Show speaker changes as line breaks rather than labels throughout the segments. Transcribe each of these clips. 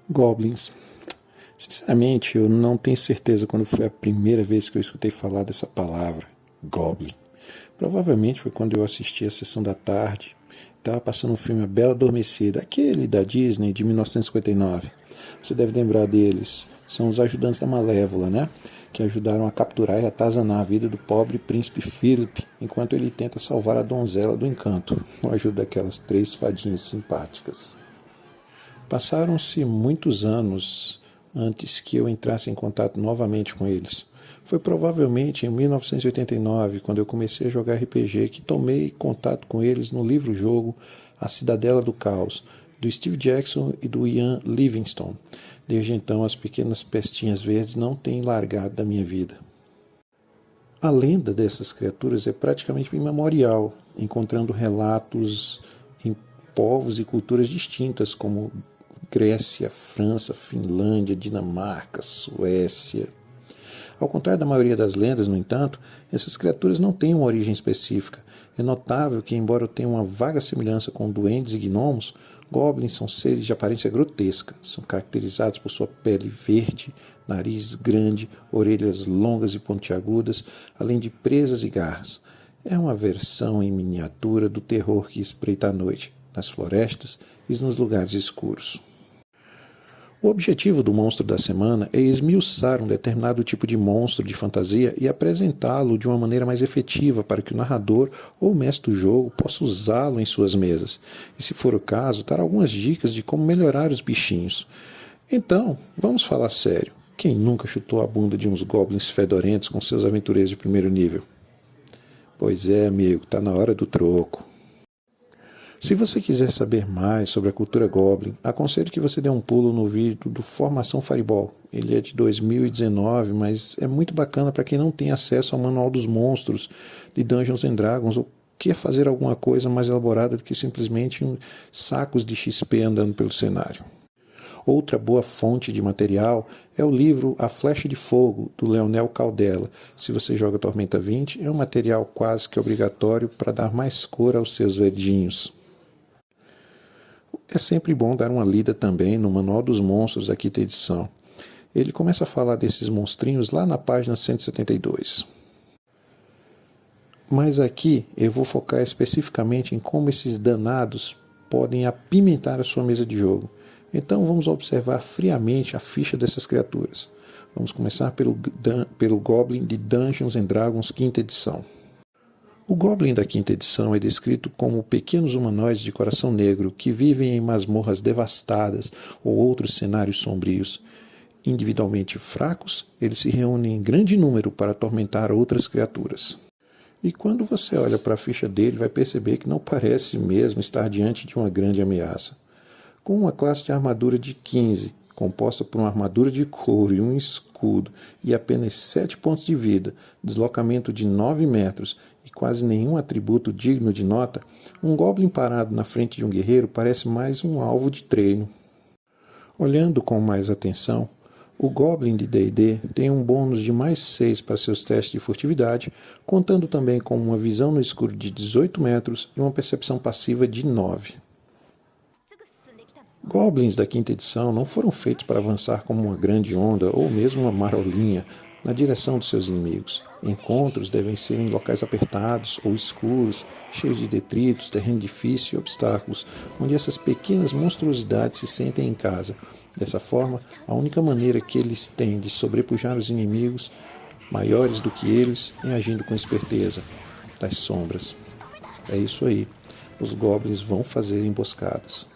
Goblins. Sinceramente, eu não tenho certeza quando foi a primeira vez que eu escutei falar dessa palavra, Goblin. Provavelmente foi quando eu assisti a sessão da tarde. Estava passando um filme A Bela Adormecida, aquele da Disney de 1959. Você deve lembrar deles. São os ajudantes da Malévola, né? Que ajudaram a capturar e atazanar a vida do pobre príncipe Philip, enquanto ele tenta salvar a donzela do encanto, com a ajuda daquelas 3 fadinhas simpáticas. Passaram-se muitos anos antes que eu entrasse em contato novamente com eles. Foi provavelmente em 1989, quando eu comecei a jogar RPG, que tomei contato com eles no livro-jogo A Cidadela do Caos, do Steve Jackson e do Ian Livingstone. Desde então, as pequenas pestinhas verdes não têm largado da minha vida. A lenda dessas criaturas é praticamente imemorial, encontrando relatos em povos e culturas distintas, como Grécia, França, Finlândia, Dinamarca, Suécia. Ao contrário da maioria das lendas, no entanto, essas criaturas não têm uma origem específica. É notável que, embora tenham uma vaga semelhança com duendes e gnomos, goblins são seres de aparência grotesca. São caracterizados por sua pele verde, nariz grande, orelhas longas e pontiagudas, além de presas e garras. É uma versão em miniatura do terror que espreita à noite, nas florestas e nos lugares escuros. O objetivo do monstro da semana é esmiuçar um determinado tipo de monstro de fantasia e apresentá-lo de uma maneira mais efetiva para que o narrador ou o mestre do jogo possa usá-lo em suas mesas. E, se for o caso, dar algumas dicas de como melhorar os bichinhos. Então, vamos falar sério. Quem nunca chutou a bunda de uns goblins fedorentos com seus aventureiros de primeiro nível? Pois é, amigo, está na hora do troco. Se você quiser saber mais sobre a cultura Goblin, aconselho que você dê um pulo no vídeo do Formação Fireball. Ele é de 2019, mas é muito bacana para quem não tem acesso ao Manual dos Monstros de Dungeons and Dragons ou quer fazer alguma coisa mais elaborada do que simplesmente sacos de XP andando pelo cenário. Outra boa fonte de material é o livro A Flecha de Fogo, do Leonel Caldela. Se você joga Tormenta 20, é um material quase que obrigatório para dar mais cor aos seus verdinhos. É sempre bom dar uma lida também no Manual dos Monstros da quinta edição. Ele começa a falar desses monstrinhos lá na página 172. Mas aqui eu vou focar especificamente em como esses danados podem apimentar a sua mesa de jogo. Então vamos observar friamente a ficha dessas criaturas. Vamos começar pelo Goblin de Dungeons and Dragons quinta edição. O Goblin da quinta edição é descrito como pequenos humanoides de coração negro que vivem em masmorras devastadas ou outros cenários sombrios. Individualmente fracos, eles se reúnem em grande número para atormentar outras criaturas. E quando você olha para a ficha dele, vai perceber que não parece mesmo estar diante de uma grande ameaça. Com uma classe de armadura de 15, composta por uma armadura de couro e um escudo, e apenas 7 pontos de vida, deslocamento de 9 metros e quase nenhum atributo digno de nota, um Goblin parado na frente de um guerreiro parece mais um alvo de treino. Olhando com mais atenção, o Goblin de D&D tem um bônus de mais 6 para seus testes de furtividade, contando também com uma visão no escuro de 18 metros e uma percepção passiva de 9. Goblins da quinta edição não foram feitos para avançar como uma grande onda ou mesmo uma marolinha na direção dos seus inimigos. Encontros devem ser em locais apertados ou escuros, cheios de detritos, terreno difícil e obstáculos, onde essas pequenas monstruosidades se sentem em casa. Dessa forma, a única maneira que eles têm de sobrepujar os inimigos maiores do que eles é agindo com esperteza das sombras. É isso aí. Os goblins vão fazer emboscadas.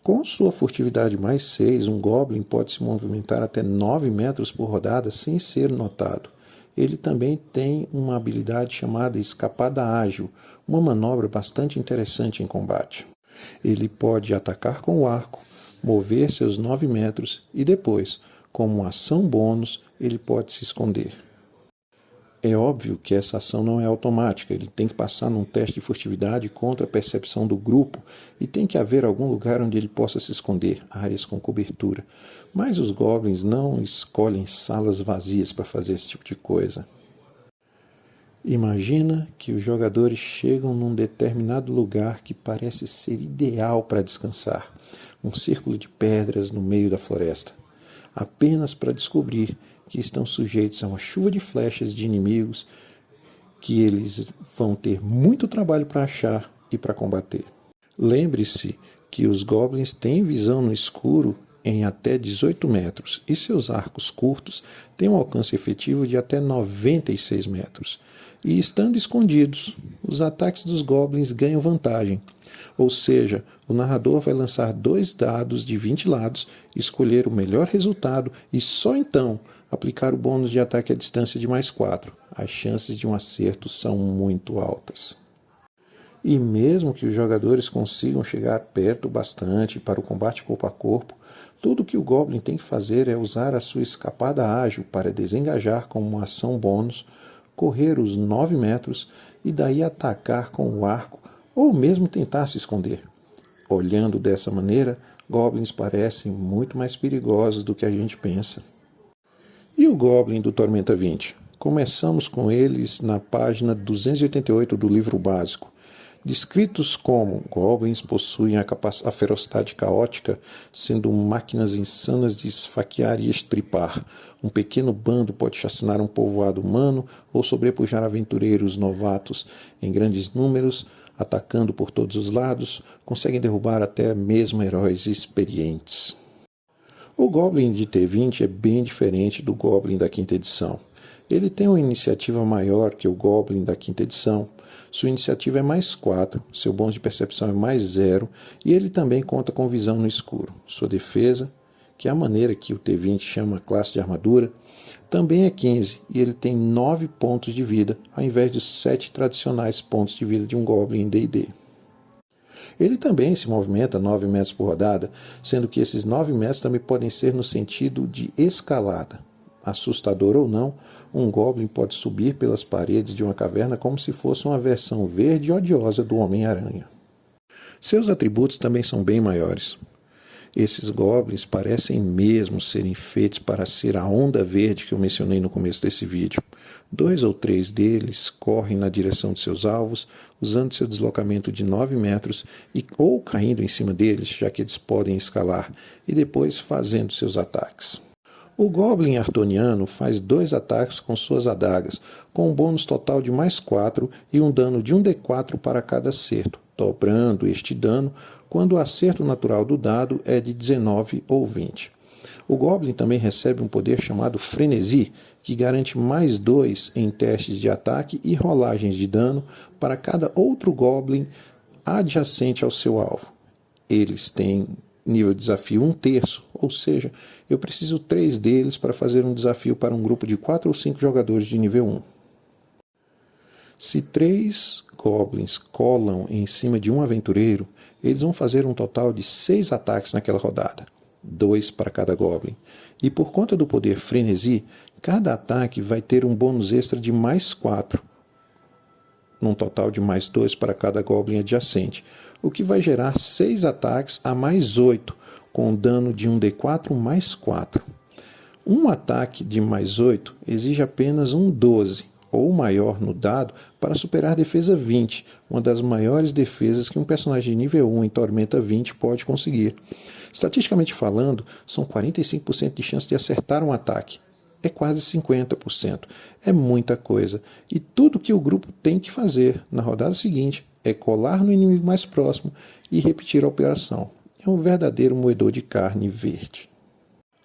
Com sua furtividade mais 6, um Goblin pode se movimentar até 9 metros por rodada sem ser notado. Ele também tem uma habilidade chamada Escapada Ágil, uma manobra bastante interessante em combate. Ele pode atacar com o arco, mover seus 9 metros e depois, como uma ação bônus, ele pode se esconder. É óbvio que essa ação não é automática, ele tem que passar num teste de furtividade contra a percepção do grupo e tem que haver algum lugar onde ele possa se esconder, áreas com cobertura. Mas os goblins não escolhem salas vazias para fazer esse tipo de coisa. Imagina que os jogadores chegam num determinado lugar que parece ser ideal para descansar, um círculo de pedras no meio da floresta, apenas para descobrir que estão sujeitos a uma chuva de flechas de inimigos que eles vão ter muito trabalho para achar e para combater. Lembre-se que os goblins têm visão no escuro em até 18 metros e seus arcos curtos têm um alcance efetivo de até 96 metros. E estando escondidos, os ataques dos goblins ganham vantagem. Ou seja, o narrador vai lançar 2 dados de 20 lados, escolher o melhor resultado e só então aplicar o bônus de ataque à distância de mais 4. As chances de um acerto são muito altas. E mesmo que os jogadores consigam chegar perto bastante para o combate corpo a corpo, tudo que o Goblin tem que fazer é usar a sua escapada ágil para desengajar como uma ação bônus, correr os 9 metros e daí atacar com o arco ou mesmo tentar se esconder. Olhando dessa maneira, Goblins parecem muito mais perigosos do que a gente pensa. E o Goblin do Tormenta 20? Começamos com eles na página 288 do livro básico. Descritos como goblins possuem a ferocidade caótica, sendo máquinas insanas de esfaquear e estripar. Um pequeno bando pode chacinar um povoado humano ou sobrepujar aventureiros novatos em grandes números, atacando por todos os lados, conseguem derrubar até mesmo heróis experientes. O Goblin de T20 é bem diferente do Goblin da quinta edição. Ele tem uma iniciativa maior que o Goblin da quinta edição. Sua iniciativa é mais 4, seu bônus de percepção é mais 0 e ele também conta com visão no escuro. Sua defesa, que é a maneira que o T20 chama a classe de armadura, também é 15 e ele tem 9 pontos de vida, ao invés dos 7 tradicionais pontos de vida de um Goblin em D&D. Ele também se movimenta 9 metros por rodada, sendo que esses 9 metros também podem ser no sentido de escalada. Assustador ou não, um Goblin pode subir pelas paredes de uma caverna como se fosse uma versão verde e odiosa do Homem-Aranha. Seus atributos também são bem maiores. Esses Goblins parecem mesmo serem feitos para ser a onda verde que eu mencionei no começo desse vídeo. 2 ou 3 deles correm na direção de seus alvos, usando seu deslocamento de 9 metros ou caindo em cima deles, já que eles podem escalar, e depois fazendo seus ataques. O Goblin Artoniano faz 2 ataques com suas adagas, com um bônus total de mais 4 e um dano de 1d4 para cada acerto, dobrando este dano quando o acerto natural do dado é de 19 ou 20. O Goblin também recebe um poder chamado Frenesi, que garante mais 2 em testes de ataque e rolagens de dano para cada outro Goblin adjacente ao seu alvo. Eles têm nível de desafio 1/3, ou seja, eu preciso 3 deles para fazer um desafio para um grupo de 4 ou 5 jogadores de nível 1. Se 3 Goblins colam em cima de um aventureiro, eles vão fazer um total de 6 ataques naquela rodada, 2 para cada Goblin. E por conta do poder Frenesi, cada ataque vai ter um bônus extra de mais 4, num total de mais 2 para cada Goblin adjacente, o que vai gerar 6 ataques a mais 8, com dano de 1d4 mais 4. Um ataque de mais 8 exige apenas um 12, ou maior no dado, para superar a defesa 20, uma das maiores defesas que um personagem de nível 1 em Tormenta 20 pode conseguir. Estatisticamente falando, são 45% de chance de acertar um ataque. É quase 50%. É muita coisa. E tudo que o grupo tem que fazer na rodada seguinte é colar no inimigo mais próximo e repetir a operação. É um verdadeiro moedor de carne verde.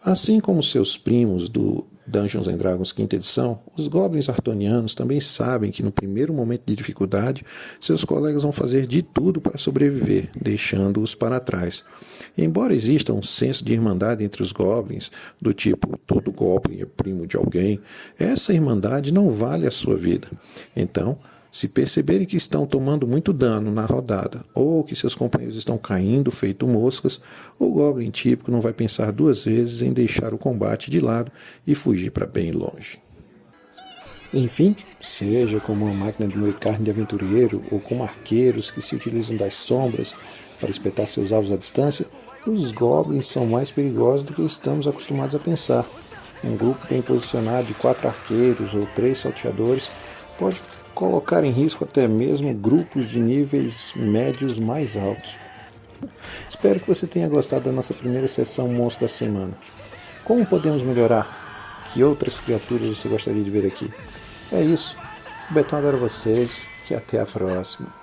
Assim como seus primos do Dungeons & Dragons quinta edição, os Goblins Artonianos também sabem que no primeiro momento de dificuldade, seus colegas vão fazer de tudo para sobreviver, deixando-os para trás. Embora exista um senso de irmandade entre os Goblins, do tipo todo Goblin é primo de alguém, essa irmandade não vale a sua vida. Então, se perceberem que estão tomando muito dano na rodada ou que seus companheiros estão caindo feito moscas, o Goblin típico não vai pensar 2 vezes em deixar o combate de lado e fugir para bem longe. Enfim, seja como uma máquina de moer carne de aventureiro ou como arqueiros que se utilizam das sombras para espetar seus alvos à distância, os Goblins são mais perigosos do que estamos acostumados a pensar. Um grupo bem posicionado de 4 arqueiros ou 3 salteadores pode colocar em risco até mesmo grupos de níveis médios mais altos. Espero que você tenha gostado da nossa primeira sessão Monstro da Semana. Como podemos melhorar? Que outras criaturas você gostaria de ver aqui? É isso. O Betão adora vocês e até a próxima.